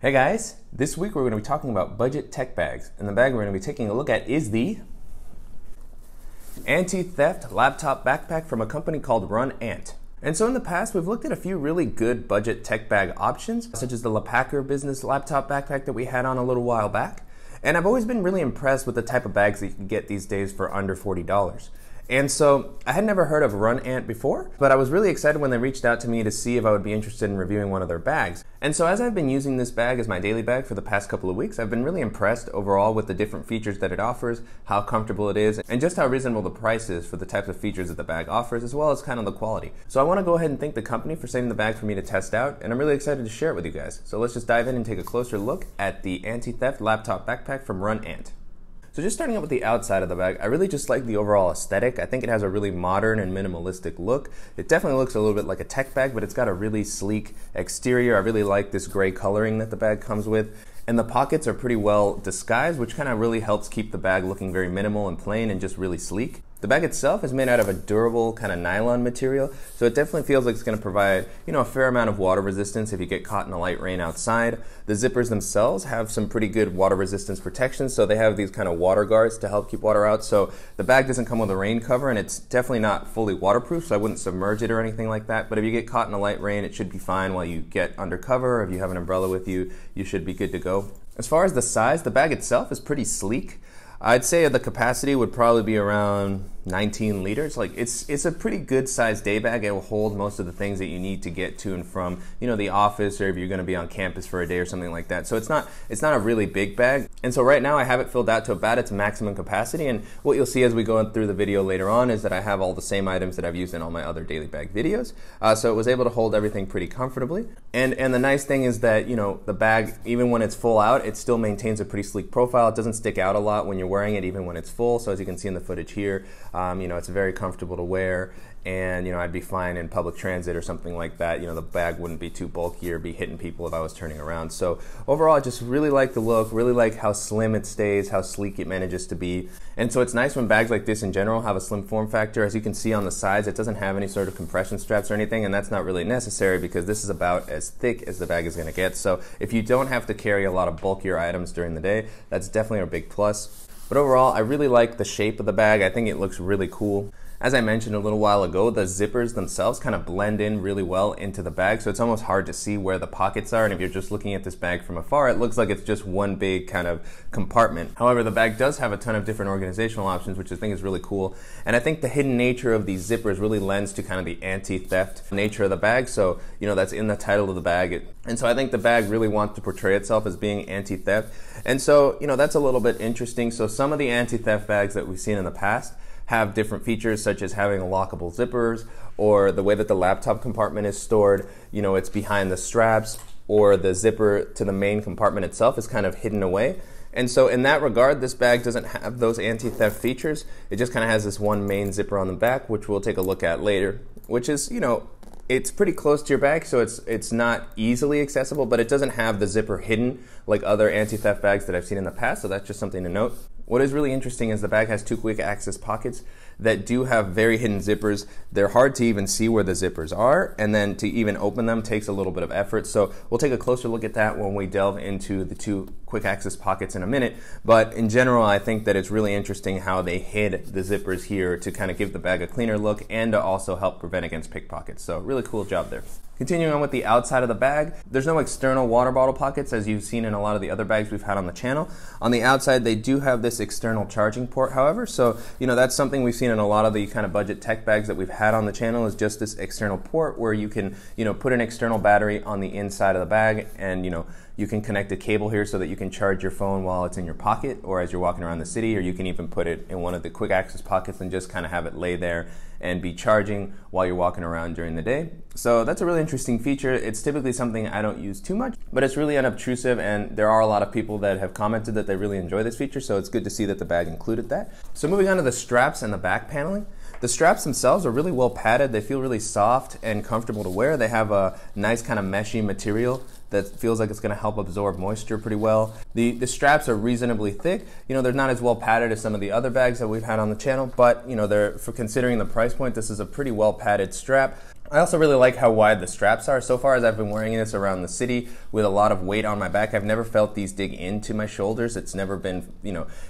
Hey guys, this week we're going to be talking about budget tech bags, and the bag we're going to be taking a look at is the anti-theft laptop backpack from a company called Ant. And so in the past we've looked at a few really good budget tech bag options, such as the Lepacker business laptop backpack that we had on a little while back, and I've always been really impressed with the type of bags that you can get these days for under $40. And so I had never heard of Ant before, but I was really excited when they reached out to me to see if I would be interested in reviewing one of their bags. And so as I've been using this bag as my daily bag for the past couple of weeks, I've been really impressed overall with the different features that it offers, how comfortable it is, and just how reasonable the price is for the types of features that the bag offers, as well as kind of the quality. So I want to go ahead and thank the company for sending the bag for me to test out, and I'm really excited to share it with you guys. So let's just dive in and take a closer look at the anti-theft laptop backpack from Ant. So just starting out with the outside of the bag, I really just like the overall aesthetic. I think it has a really modern and minimalistic look. It definitely looks a little bit like a tech bag, but it's got a really sleek exterior. I really like this gray coloring that the bag comes with. And the pockets are pretty well disguised, which kind of really helps keep the bag looking very minimal and plain and just really sleek. The bag itself is made out of a durable kind of nylon material, so it definitely feels like it's going to provide, a fair amount of water resistance if you get caught in a light rain outside. The zippers themselves have some pretty good water resistance protection, so they have these kind of water guards to help keep water out. So the bag doesn't come with a rain cover, and it's definitely not fully waterproof, so I wouldn't submerge it or anything like that. But if you get caught in a light rain, it should be fine while you get under cover. If you have an umbrella with you, you should be good to go. As far as the size, the bag itself is pretty sleek. I'd say the capacity would probably be around 19 liters. Like it's a pretty good sized day bag. It will hold most of the things that you need to get to and from, the office, or if you're going to be on campus for a day or something like that. So it's not a really big bag. And so right now I have it filled out to about its maximum capacity. And what you'll see as we go through the video later on is that I have all the same items that I've used in all my other daily bag videos. So it was able to hold everything pretty comfortably. And the nice thing is that, the bag, even when it's full out, it still maintains a pretty sleek profile. It doesn't stick out a lot when you're wearing it, even when it's full. So as you can see in the footage here, it's very comfortable to wear, and I'd be fine in public transit or something like that. The bag wouldn't be too bulky or be hitting people if I was turning around. So overall, I just really like the look, really like how slim it stays, how sleek it manages to be. And so it's nice when bags like this in general have a slim form factor. As you can see on the sides, it doesn't have any sort of compression straps or anything, and that's not really necessary because this is about as thick as the bag is going to get. So if you don't have to carry a lot of bulkier items during the day, that's definitely a big plus. But overall, I really like the shape of the bag. I think it looks really cool. As I mentioned a little while ago, the zippers themselves kind of blend in really well into the bag, so it's almost hard to see where the pockets are, and if you're just looking at this bag from afar, it looks like it's just one big kind of compartment. However, the bag does have a ton of different organizational options, which I think is really cool, and I think the hidden nature of these zippers really lends to kind of the anti-theft nature of the bag, so that's in the title of the bag. And so I think the bag really wants to portray itself as being anti-theft, and so that's a little bit interesting. So some of the anti-theft bags that we've seen in the past have different features, such as having lockable zippers, or the way that the laptop compartment is stored, it's behind the straps, or the zipper to the main compartment itself is kind of hidden away. And so in that regard, this bag doesn't have those anti-theft features. It just kind of has this one main zipper on the back, which we'll take a look at later, which is, it's pretty close to your bag, so it's not easily accessible, but it doesn't have the zipper hidden like other anti-theft bags that I've seen in the past, so that's just something to note. What is really interesting is the bag has two quick access pockets that do have very hidden zippers. They're hard to even see where the zippers are, and then to even open them takes a little bit of effort. So we'll take a closer look at that when we delve into the two quick access pockets in a minute. But in general, I think that it's really interesting how they hid the zippers here to kind of give the bag a cleaner look and to also help prevent against pickpockets. So really cool job there. Continuing on with the outside of the bag, there's no external water bottle pockets as you've seen in a lot of the other bags we've had on the channel. On the outside, they do have this external charging port, however, so that's something we've seen in a lot of the kind of budget tech bags that we've had on the channel, is just this external port where you can put an external battery on the inside of the bag, and you can connect a cable here so that you can charge your phone while it's in your pocket or as you're walking around the city, or you can even put it in one of the quick access pockets and just kind of have it lay there and be charging while you're walking around during the day. So that's a really interesting feature. It's typically something I don't use too much, but it's really unobtrusive, and there are a lot of people that have commented that they really enjoy this feature, so it's good to see that the bag included that. So moving on to the straps and the back paneling. The straps themselves are really well padded. They feel really soft and comfortable to wear. They have a nice kind of meshy material that feels like it's going to help absorb moisture pretty well. The straps are reasonably thick. They're not as well padded as some of the other bags that we've had on the channel, but they're, for considering the price point, this is a pretty well padded strap. I also really like how wide the straps are. So far as I've been wearing this around the city with a lot of weight on my back, I've never felt these dig into my shoulders. It's never been,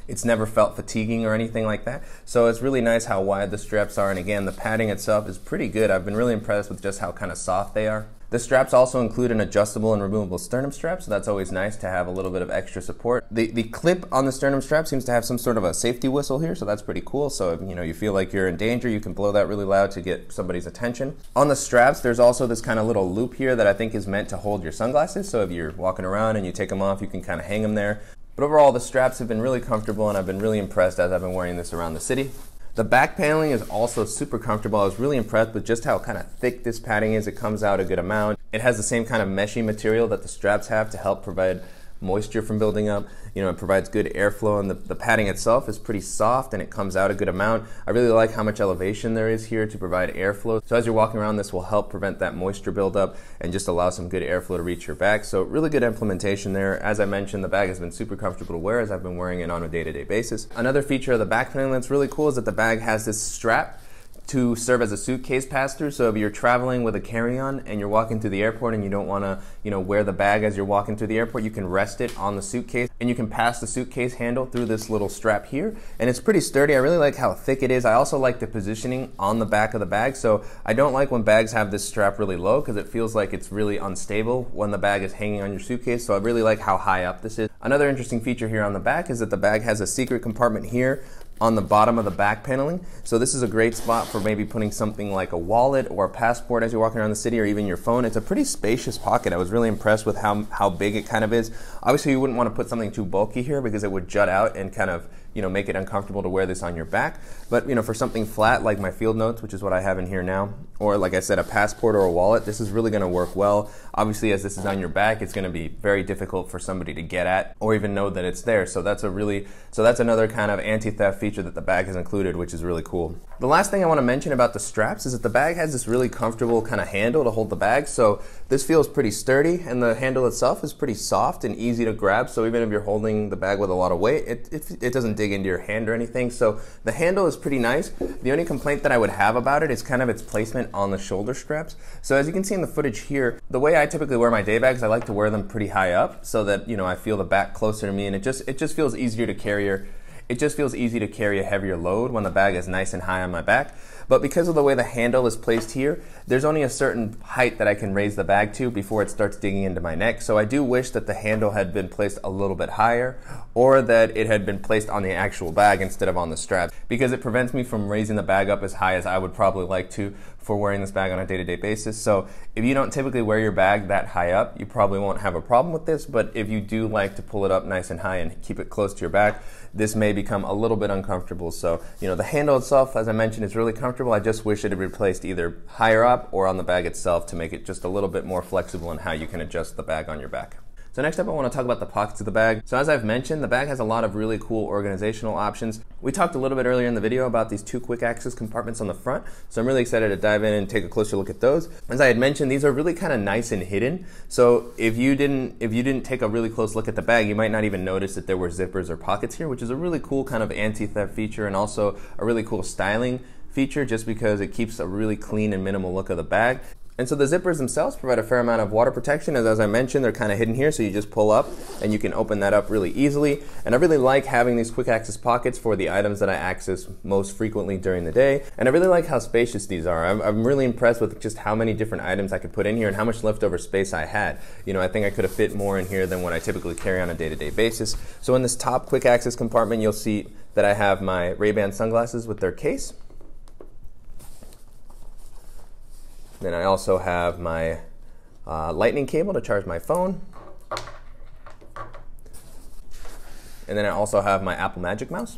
it's never felt fatiguing or anything like that. So it's really nice how wide the straps are. And again, the padding itself is pretty good. I've been really impressed with just how kind of soft they are. The straps also include an adjustable and removable sternum strap, so that's always nice to have a little bit of extra support. The clip on the sternum strap seems to have some sort of a safety whistle here, so that's pretty cool. So if you feel like you're in danger, you can blow that really loud to get somebody's attention. On the straps, there's also this kind of little loop here that I think is meant to hold your sunglasses, so if you're walking around and you take them off, you can kind of hang them there. But overall, the straps have been really comfortable, and I've been really impressed as I've been wearing this around the city. The back paneling is also super comfortable. I was really impressed with just how kind of thick this padding is. It comes out a good amount. It has the same kind of meshy material that the straps have to help provide moisture from building up. It provides good airflow, and the padding itself is pretty soft and it comes out a good amount. I really like how much elevation there is here to provide airflow. So as you're walking around, this will help prevent that moisture buildup and just allow some good airflow to reach your back. So really good implementation there. As I mentioned, the bag has been super comfortable to wear as I've been wearing it on a day-to-day basis. Another feature of the back paneling that's really cool is that the bag has this strap to serve as a suitcase pass-through. So if you're traveling with a carry-on and you're walking through the airport and you don't want to, wear the bag as you're walking through the airport, you can rest it on the suitcase and you can pass the suitcase handle through this little strap here. And it's pretty sturdy. I really like how thick it is. I also like the positioning on the back of the bag. So I don't like when bags have this strap really low because it feels like it's really unstable when the bag is hanging on your suitcase. So I really like how high up this is. Another interesting feature here on the back is that the bag has a secret compartment here on the bottom of the back paneling. So this is a great spot for maybe putting something like a wallet or a passport as you're walking around the city, or even your phone. It's a pretty spacious pocket. I was really impressed with how big it kind of is. Obviously you wouldn't want to put something too bulky here because it would jut out and kind of make it uncomfortable to wear this on your back. But for something flat like my field notes, which is what I have in here now, or like I said, a passport or a wallet, this is really going to work well. Obviously, as this is on your back, it's going to be very difficult for somebody to get at or even know that it's there. So that's another kind of anti-theft feature that the bag has included, which is really cool. The last thing I want to mention about the straps is that the bag has this really comfortable kind of handle to hold the bag. So this feels pretty sturdy, and the handle itself is pretty soft and easy to grab. So even if you're holding the bag with a lot of weight, it doesn't dig into your hand or anything. So the handle is pretty nice. The only complaint that I would have about it is kind of its placement on the shoulder straps. So as you can see in the footage here, the way I typically wear my day bags, I like to wear them pretty high up so that I feel the back closer to me, and it just feels easier to carry. It just feels easy to carry a heavier load when the bag is nice and high on my back. But because of the way the handle is placed here, there's only a certain height that I can raise the bag to before it starts digging into my neck. So I do wish that the handle had been placed a little bit higher, or that it had been placed on the actual bag instead of on the strap, because it prevents me from raising the bag up as high as I would probably like to for wearing this bag on a day-to-day basis. So if you don't typically wear your bag that high up, you probably won't have a problem with this. But if you do like to pull it up nice and high and keep it close to your back, this may become a little bit uncomfortable. So, the handle itself, as I mentioned, is really comfortable. I just wish it had been placed either higher up or on the bag itself to make it just a little bit more flexible in how you can adjust the bag on your back. So next up, I want to talk about the pockets of the bag. So as I've mentioned, the bag has a lot of really cool organizational options. We talked a little bit earlier in the video about these 2 quick access compartments on the front. So I'm really excited to dive in and take a closer look at those. As I had mentioned, these are really kind of nice and hidden. So if you didn't take a really close look at the bag, you might not even notice that there were zippers or pockets here, which is a really cool kind of anti-theft feature, and also a really cool styling feature just because it keeps a really clean and minimal look of the bag. And so the zippers themselves provide a fair amount of water protection. As I mentioned, they're kind of hidden here, so you just pull up and you can open that up really easily. And I really like having these quick access pockets for the items that I access most frequently during the day. And I really like how spacious these are. I'm really impressed with just how many different items I could put in here and how much leftover space I had. I think I could have fit more in here than what I typically carry on a day-to-day basis. So in this top quick access compartment, you'll see that I have my Ray-Ban sunglasses with their case. Then I also have my lightning cable to charge my phone. And then I also have my Apple Magic Mouse.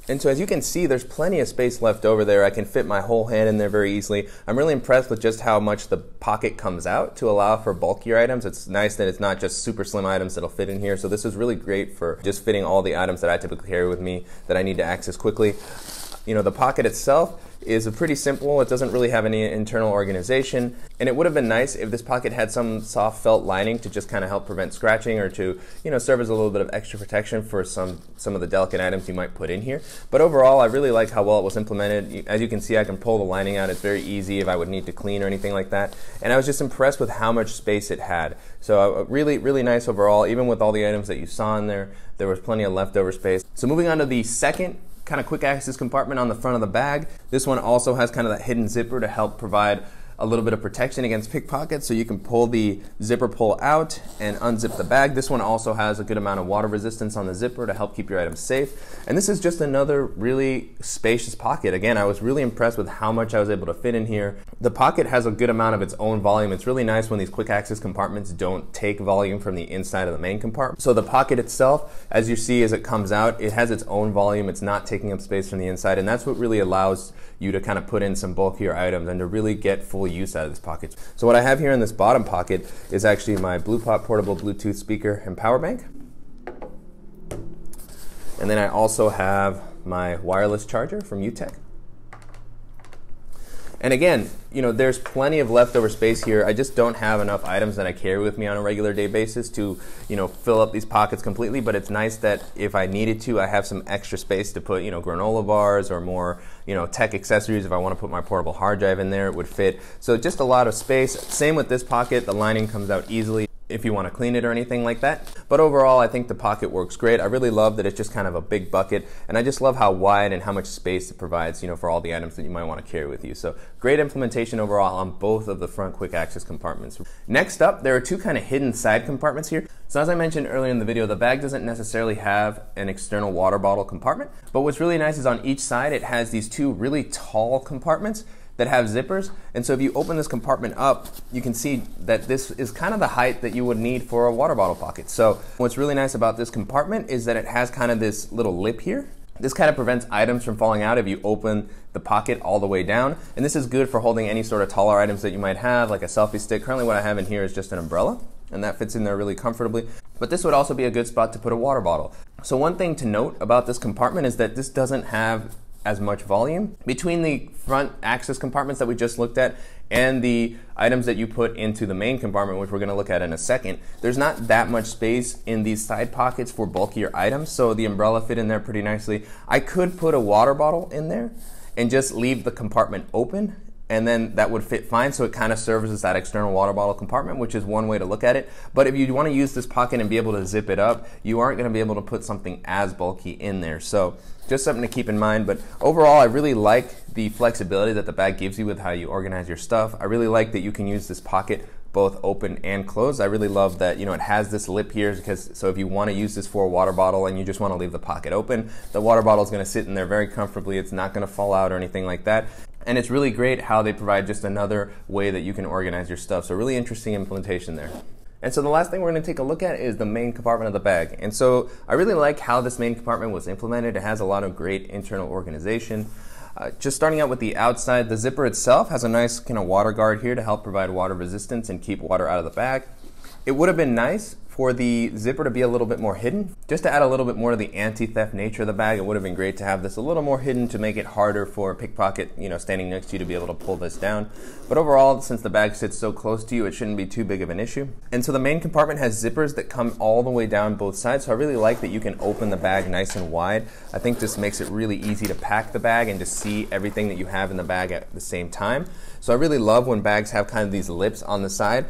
And so as you can see, there's plenty of space left over there. I can fit my whole hand in there very easily. I'm really impressed with just how much the pocket comes out to allow for bulkier items. It's nice that it's not just super slim items that'll fit in here. So this is really great for just fitting all the items that I typically carry with me that I need to access quickly. The pocket itself is pretty simple. It doesn't really have any internal organization, and it would have been nice if this pocket had some soft felt lining to just kind of help prevent scratching, or to, you know, serve as a little bit of extra protection for some of the delicate items you might put in here. But overall, I really like how well it was implemented. As you can see, I can pull the lining out. It's very easy if I would need to clean or anything like that. And I was just impressed with how much space it had. So really, really nice overall. Even with all the items that you saw in there, there was plenty of leftover space. So moving on to the second kind of quick access compartment on the front of the bag. This one also has kind of that hidden zipper to help provide a little bit of protection against pickpockets, so you can pull the zipper pull out and unzip the bag. This one also has a good amount of water resistance on the zipper to help keep your items safe. And this is just another really spacious pocket. Again, I was really impressed with how much I was able to fit in here. The pocket has a good amount of its own volume. It's really nice when these quick access compartments don't take volume from the inside of the main compartment. So the pocket itself, as you see as it comes out, it has its own volume. It's not taking up space from the inside, and that's what really allows you to kind of put in some bulkier items and to really get full use out of this pocket. So what I have here in this bottom pocket is actually my BluePop portable Bluetooth speaker and power bank. And then I also have my wireless charger from UTech. And again, you know, there's plenty of leftover space here. I just don't have enough items that I carry with me on a regular day basis to, you know, fill up these pockets completely. But it's nice that if I needed to, I have some extra space to put, you know, granola bars or more, you know, tech accessories. If I want to put my portable hard drive in there, it would fit. So just a lot of space. Same with this pocket. The lining comes out easily if you want to clean it or anything like that. But overall, I think the pocket works great. I really love that it's just kind of a big bucket, and I just love how wide and how much space it provides, you know, for all the items that you might want to carry with you. So great implementation overall on both of the front quick access compartments. Next up, there are two kind of hidden side compartments here. So as I mentioned earlier in the video, the bag doesn't necessarily have an external water bottle compartment, but what's really nice is on each side it has these two really tall compartments that have zippers. And so if you open this compartment up, you can see that this is kind of the height that you would need for a water bottle pocket. So what's really nice about this compartment is that it has kind of this little lip here. This kind of prevents items from falling out if you open the pocket all the way down. And this is good for holding any sort of taller items that you might have, like a selfie stick. Currently what I have in here is just an umbrella, and that fits in there really comfortably. But this would also be a good spot to put a water bottle. So one thing to note about this compartment is that this doesn't have as much volume. Between the front access compartments that we just looked at and the items that you put into the main compartment, which we're going to look at in a second, there's not that much space in these side pockets for bulkier items, so the umbrella fit in there pretty nicely. I could put a water bottle in there and just leave the compartment open, and then that would fit fine, so it kind of serves as that external water bottle compartment, which is one way to look at it. But if you want to use this pocket and be able to zip it up, you aren't going to be able to put something as bulky in there. So just something to keep in mind. But overall, I really like the flexibility that the bag gives you with how you organize your stuff. I really like that you can use this pocket both open and closed. I really love that, you know, it has this lip here, because so if you want to use this for a water bottle and you just want to leave the pocket open, the water bottle is going to sit in there very comfortably. It's not going to fall out or anything like that. And it's really great how they provide just another way that you can organize your stuff. So really interesting implementation there. And so the last thing we're going to take a look at is the main compartment of the bag. And so I really like how this main compartment was implemented. It has a lot of great internal organization. Just starting out with the outside, the zipper itself has a nice kind of water guard here to help provide water resistance and keep water out of the bag. It would have been nice for the zipper to be a little bit more hidden, just to add a little bit more to the anti-theft nature of the bag. It would have been great to have this a little more hidden to make it harder for a pickpocket, you know, standing next to you to be able to pull this down. But overall, since the bag sits so close to you, it shouldn't be too big of an issue. And so the main compartment has zippers that come all the way down both sides. So I really like that you can open the bag nice and wide. I think this makes it really easy to pack the bag and to see everything that you have in the bag at the same time. So I really love when bags have kind of these lips on the side,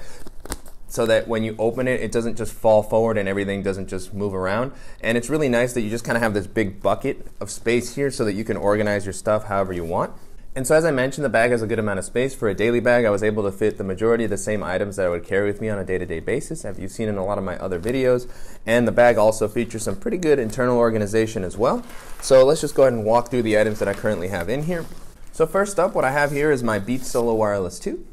so that when you open it, it doesn't just fall forward and everything doesn't just move around. And it's really nice that you just kind of have this big bucket of space here so that you can organize your stuff however you want. And so as I mentioned, the bag has a good amount of space. For a daily bag, I was able to fit the majority of the same items that I would carry with me on a day-to-day basis, as you've seen in a lot of my other videos. And the bag also features some pretty good internal organization as well. So let's just go ahead and walk through the items that I currently have in here. So first up, what I have here is my Beats Solo Wireless 2.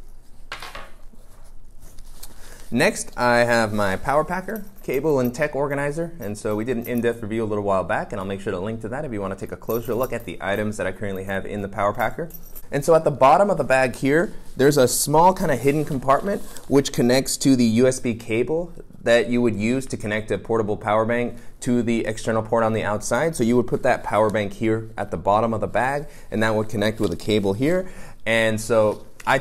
Next, I have my Power Packer cable and tech organizer, and so we did an in-depth review a little while back, and I'll make sure to link to that if you want to take a closer look at the items that I currently have in the Power Packer. And so at the bottom of the bag here, there's a small kind of hidden compartment which connects to the USB cable that you would use to connect a portable power bank to the external port on the outside. So you would put that power bank here at the bottom of the bag, and that would connect with a cable here. And so I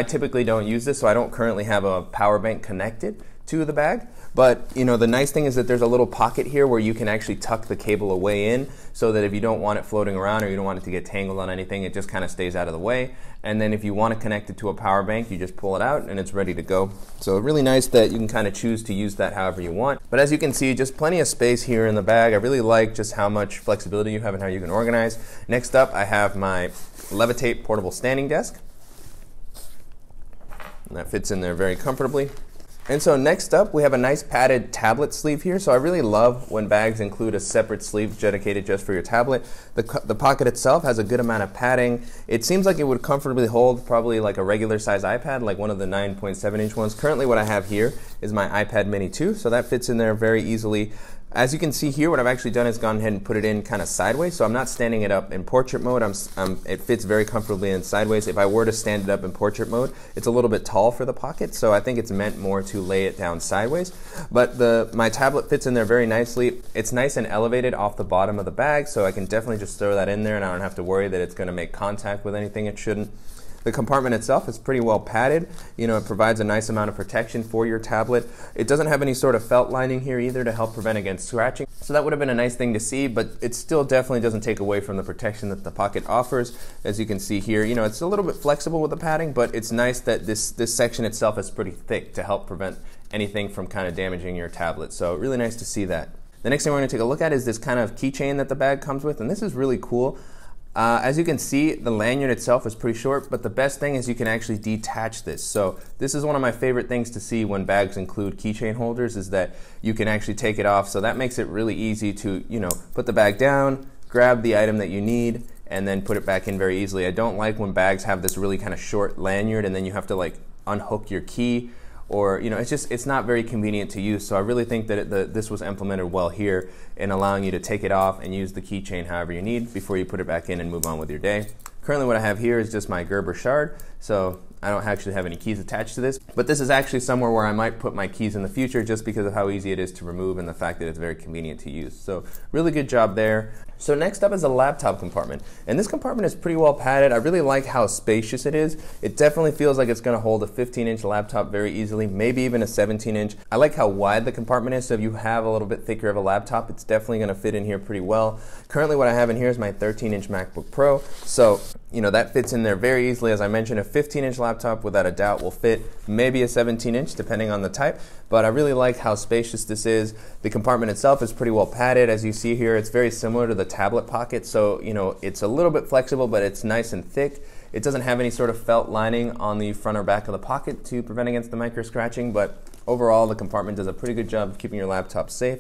typically don't use this, so I don't currently have a power bank connected to the bag. But the nice thing is that there's a little pocket here where you can actually tuck the cable away in, so that if you don't want it floating around or you don't want it to get tangled on anything, it just kind of stays out of the way. And then if you want to connect it to a power bank, you just pull it out and it's ready to go. So really nice that you can kind of choose to use that however you want. But as you can see, just plenty of space here in the bag. I really like just how much flexibility you have and how you can organize. Next up, I have my Levitate portable standing desk. And that fits in there very comfortably. And so next up, we have a nice padded tablet sleeve here. So I really love when bags include a separate sleeve dedicated just for your tablet. The pocket itself has a good amount of padding. It seems like it would comfortably hold probably like a regular size iPad, like one of the 9.7-inch ones. Currently what I have here is my iPad mini 2, so that fits in there very easily. As you can see here, what I've actually done is gone ahead and put it in kind of sideways, so I'm not standing it up in portrait mode. It fits very comfortably in sideways. If I were to stand it up in portrait mode, it's a little bit tall for the pocket, so I think it's meant more to lay it down sideways. But my tablet fits in there very nicely. It's nice and elevated off the bottom of the bag, so I can definitely just throw that in there and I don't have to worry that it's going to make contact with anything it shouldn't. The compartment itself is pretty well padded. It provides a nice amount of protection for your tablet. It doesn't have any sort of felt lining here either to help prevent against scratching. So that would have been a nice thing to see, but it still definitely doesn't take away from the protection that the pocket offers. As you can see here, it's a little bit flexible with the padding, but it's nice that this section itself is pretty thick to help prevent anything from kind of damaging your tablet. So really nice to see that. The next thing we're going to take a look at is this kind of keychain that the bag comes with, and this is really cool. As you can see, the lanyard itself is pretty short, but the best thing is you can actually detach this. So this is one of my favorite things to see when bags include keychain holders, is that you can actually take it off. So that makes it really easy to, put the bag down, grab the item that you need, and then put it back in very easily. I don't like when bags have this really kind of short lanyard and then you have to like unhook your key, or it's not very convenient to use. So I really think that this was implemented well here in allowing you to take it off and use the keychain however you need before you put it back in and move on with your day. Currently what I have here is just my Gerber shard, so I don't actually have any keys attached to this, but this is actually somewhere where I might put my keys in the future just because of how easy it is to remove and the fact that it's very convenient to use. So really good job there. So next up is a laptop compartment, and this compartment is pretty well padded. I really like how spacious it is. It definitely feels like it's going to hold a 15-inch laptop very easily, maybe even a 17-inch. I like how wide the compartment is, so if you have a little bit thicker of a laptop, it's definitely going to fit in here pretty well. Currently what I have in here is my 13-inch MacBook Pro, so that fits in there very easily. As I mentioned, a 15-inch laptop without a doubt will fit maybe a 17-inch depending on the type, but I really like how spacious this is. The compartment itself is pretty well padded. As you see here, it's very similar to the tablet pocket, so it's a little bit flexible, but it's nice and thick. It doesn't have any sort of felt lining on the front or back of the pocket to prevent against the micro scratching, but overall the compartment does a pretty good job of keeping your laptop safe.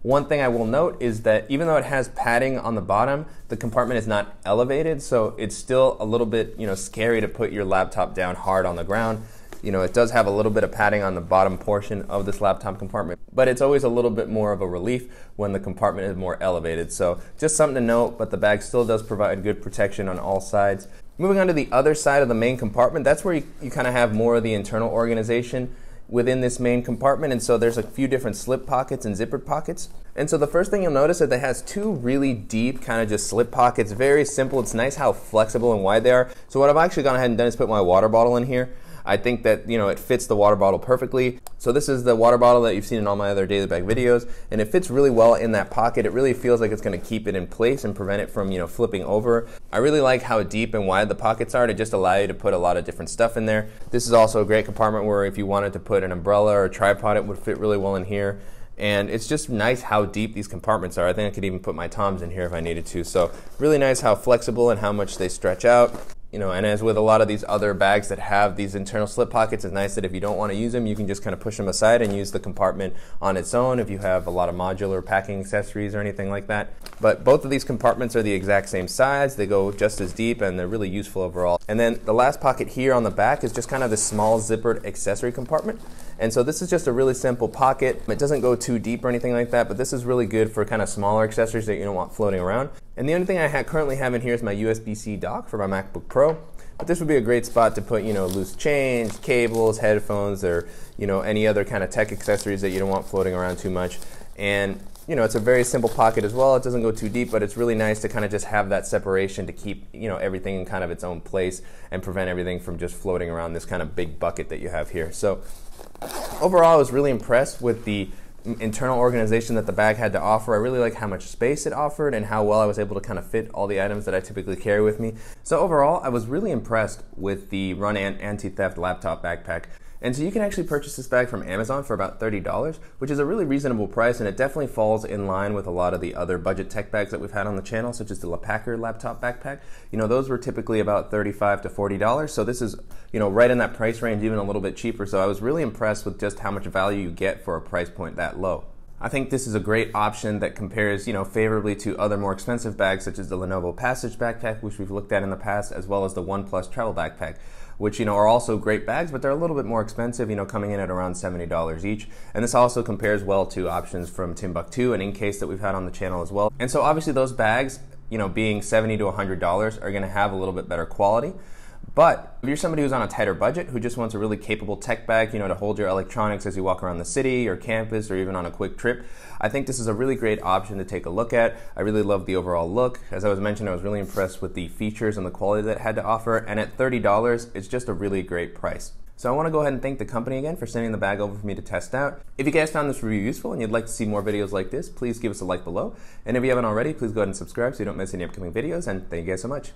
One thing I will note is that even though it has padding on the bottom, the compartment is not elevated, so it's still a little bit scary to put your laptop down hard on the ground. It does have a little bit of padding on the bottom portion of this laptop compartment, but it's always a little bit more of a relief when the compartment is more elevated. So just something to note, but the bag still does provide good protection on all sides. Moving on to the other side of the main compartment, that's where you kind of have more of the internal organization within this main compartment, and so there's a few different slip pockets and zippered pockets. And so the first thing you'll notice is that it has two really deep kind of just slip pockets. Very simple. It's nice how flexible and wide they are. So what I've actually gone ahead and done is put my water bottle in here. I think that it fits the water bottle perfectly. So this is the water bottle that you've seen in all my other daily bag videos, and it fits really well in that pocket. It really feels like it's going to keep it in place and prevent it from flipping over. I really like how deep and wide the pockets are to just allow you to put a lot of different stuff in there. This is also a great compartment where if you wanted to put an umbrella or a tripod, it would fit really well in here. And it's just nice how deep these compartments are. I think I could even put my Toms in here if I needed to. So really nice how flexible and how much they stretch out. And as with a lot of these other bags that have these internal slip pockets, it's nice that if you don't want to use them, you can just kind of push them aside and use the compartment on its own if you have a lot of modular packing accessories or anything like that. But both of these compartments are the exact same size. They go just as deep and they're really useful overall. And then the last pocket here on the back is just kind of this small zippered accessory compartment. And so this is just a really simple pocket. It doesn't go too deep or anything like that, but this is really good for kind of smaller accessories that you don't want floating around. And the only thing I currently have in here is my USB-C dock for my MacBook Pro. but this would be a great spot to put, loose change, cables, headphones, or, any other kind of tech accessories that you don't want floating around too much. And, it's a very simple pocket as well. It doesn't go too deep, but it's really nice to kind of just have that separation to keep, everything in kind of its own place and prevent everything from just floating around this kind of big bucket that you have here. So overall, I was really impressed with the internal organization that the bag had to offer. I really like how much space it offered and how well I was able to kind of fit all the items that I typically carry with me. So overall, I was really impressed with the Run Ant Anti-Theft Laptop Backpack. And so you can actually purchase this bag from Amazon for about $30, which is a really reasonable price, and it definitely falls in line with a lot of the other budget tech bags that we've had on the channel, such as the Lepacker laptop backpack. Those were typically about $35 to $40, so this is, right in that price range, even a little bit cheaper. So I was really impressed with just how much value you get for a price point that low. I think this is a great option that compares, favorably to other more expensive bags, such as the Lenovo Passage backpack, which we've looked at in the past, as well as the OnePlus travel backpack, which, are also great bags, but they're a little bit more expensive, coming in at around $70 each. And this also compares well to options from Timbuktu and Incase that we've had on the channel as well. And so obviously those bags, being $70 to $100 are gonna have a little bit better quality. But if you're somebody who's on a tighter budget, who just wants a really capable tech bag, to hold your electronics as you walk around the city or campus or even on a quick trip, I think this is a really great option to take a look at. I really love the overall look. As I was mentioning, I was really impressed with the features and the quality that it had to offer. And at $30, it's just a really great price. So I want to go ahead and thank the company again for sending the bag over for me to test out. If you guys found this review useful and you'd like to see more videos like this, please give us a like below. And if you haven't already, please go ahead and subscribe so you don't miss any upcoming videos. And thank you guys so much.